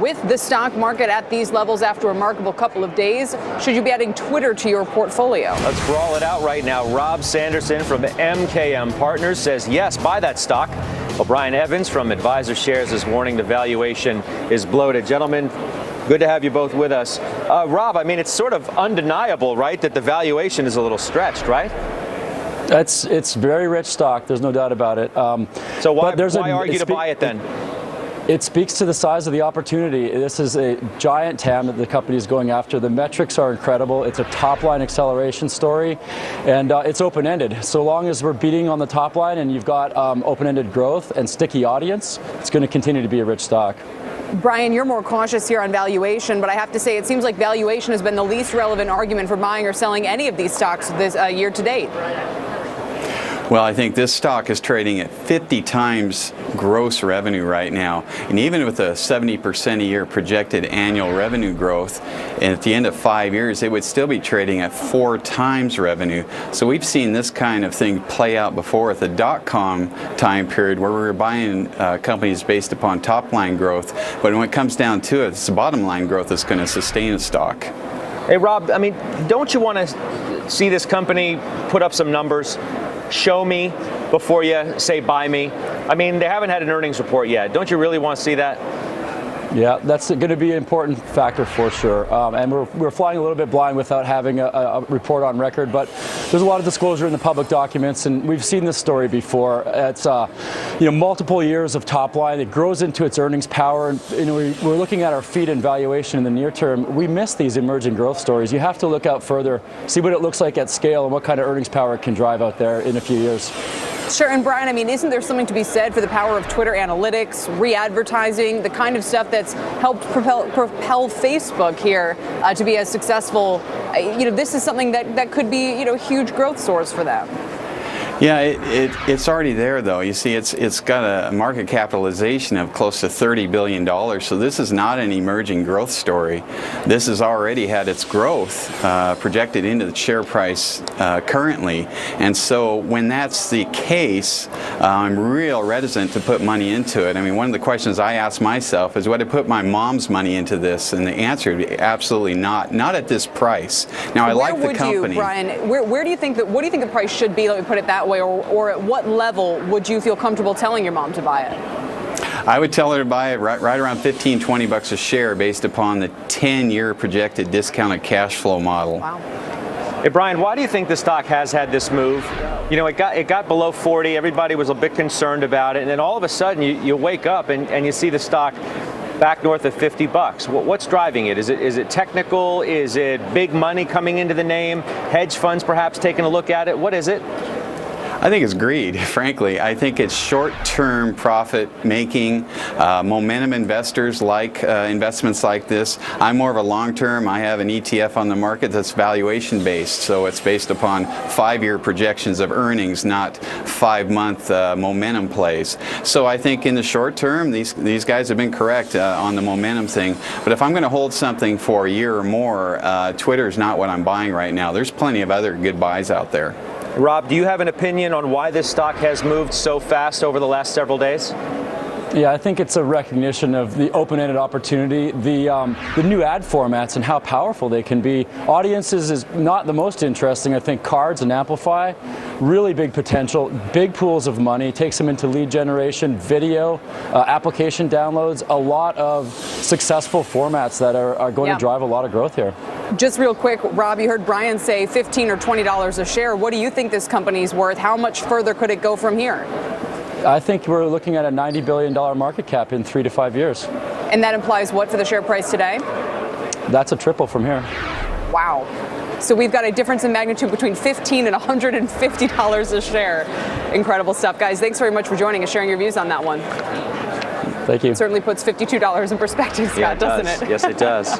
With the stock market at these levels after a remarkable couple of days, should you be adding Twitter to your portfolio? Let's brawl it out right now. Rob Sanderson from MKM Partners says yes, buy that stock. Well, Brian Evans from Advisor Shares is warning the valuation is bloated. Gentlemen, good to have you both with us. Rob, I mean, it's sort of undeniable, right, that the valuation is a little stretched, right? It's very rich stock. There's no doubt about it. So why argue to buy it then? It speaks to the size of the opportunity. This is a giant TAM that the company is going after. The metrics are incredible. It's a top-line acceleration story, and it's open-ended. So long as we're beating on the top line and you've got open-ended growth and sticky audience, it's going to continue to be a rich stock. Brian, you're more cautious here on valuation, but I have to say it seems like valuation has been the least relevant argument for buying or selling any of these stocks this year to date. Well, I think this stock is trading at 50 times gross revenue right now. And even with a 70% a year projected annual revenue growth, and at the end of 5 years, it would still be trading at 4 times revenue. So we've seen this kind of thing play out before at the dot-com time period where we were buying companies based upon top-line growth. But when it comes down to it, it's the bottom-line growth that's going to sustain a stock. Hey, Rob, I mean, don't you want to see this company put up some numbers? Show me before you say buy me. I mean, they haven't had an earnings report yet. Don't you really want to see that? Yeah, that's going to be an important factor for sure. And we're flying a little bit blind without having a report on record, but there's a lot of disclosure in the public documents, and we've seen this story before. It's multiple years of top line. It grows into its earnings power, and we're looking at our feed and valuation in the near term. We miss these emerging growth stories. You have to look out further, see what it looks like at scale and what kind of earnings power it can drive out there in a few years. Sure, and Brian, I mean, isn't there something to be said for the power of Twitter analytics, re-advertising, the kind of stuff that's helped propel Facebook here to be as successful? This is something that could be, a huge growth source for them. Yeah, it's already there, though. You see, it's got a market capitalization of close to $30 billion, so this is not an emerging growth story. This has already had its growth projected into the share price currently, and so when that's the case, I'm real reticent to put money into it. I mean, one of the questions I ask myself is, would I put my mom's money into this? And the answer would be absolutely not. Not at this price. Now, I like the company. Where would you, Brian, where do you think what do you think the price should be? Let me put it that way, or at what level would you feel comfortable telling your mom to buy it? I would tell her to buy it right around $15-20 a share based upon the 10-year projected discounted cash flow model. Wow. Hey, Brian, why do you think the stock has had this move? It got below 40. Everybody was a bit concerned about it, and then all of a sudden you wake up and you see the stock back north of $50. What's driving it? Is it technical? Is it big money coming into the name? Hedge funds perhaps taking a look at it? What is it? I think it's greed, frankly. I think it's short-term profit-making. Momentum investors like investments like this. I'm more of a long-term. I have an ETF on the market that's valuation-based, so it's based upon 5-year projections of earnings, not 5-month momentum plays. So I think in the short term, these guys have been correct on the momentum thing. But if I'm going to hold something for a year or more, Twitter is not what I'm buying right now. There's plenty of other good buys out there. Rob, do you have an opinion on why this stock has moved so fast over the last several days? Yeah, I think it's a recognition of the open-ended opportunity, the new ad formats and how powerful they can be. Audiences is not the most interesting. I think cards and Amplify, really big potential, big pools of money, takes them into lead generation, video, application downloads, a lot of successful formats that are going to drive a lot of growth here. Just real quick, Rob, you heard Brian say $15 or $20 a share. What do you think this company's worth? How much further could it go from here? I think we're looking at a $90 billion market cap in 3 to 5 years. And that implies what for the share price today? That's a triple from here. Wow. So we've got a difference in magnitude between $15 and $150 a share. Incredible stuff, guys. Thanks very much for joining us, sharing your views on that one. Thank you. It certainly puts $52 in perspective, Scott, doesn't it? Yes, it does.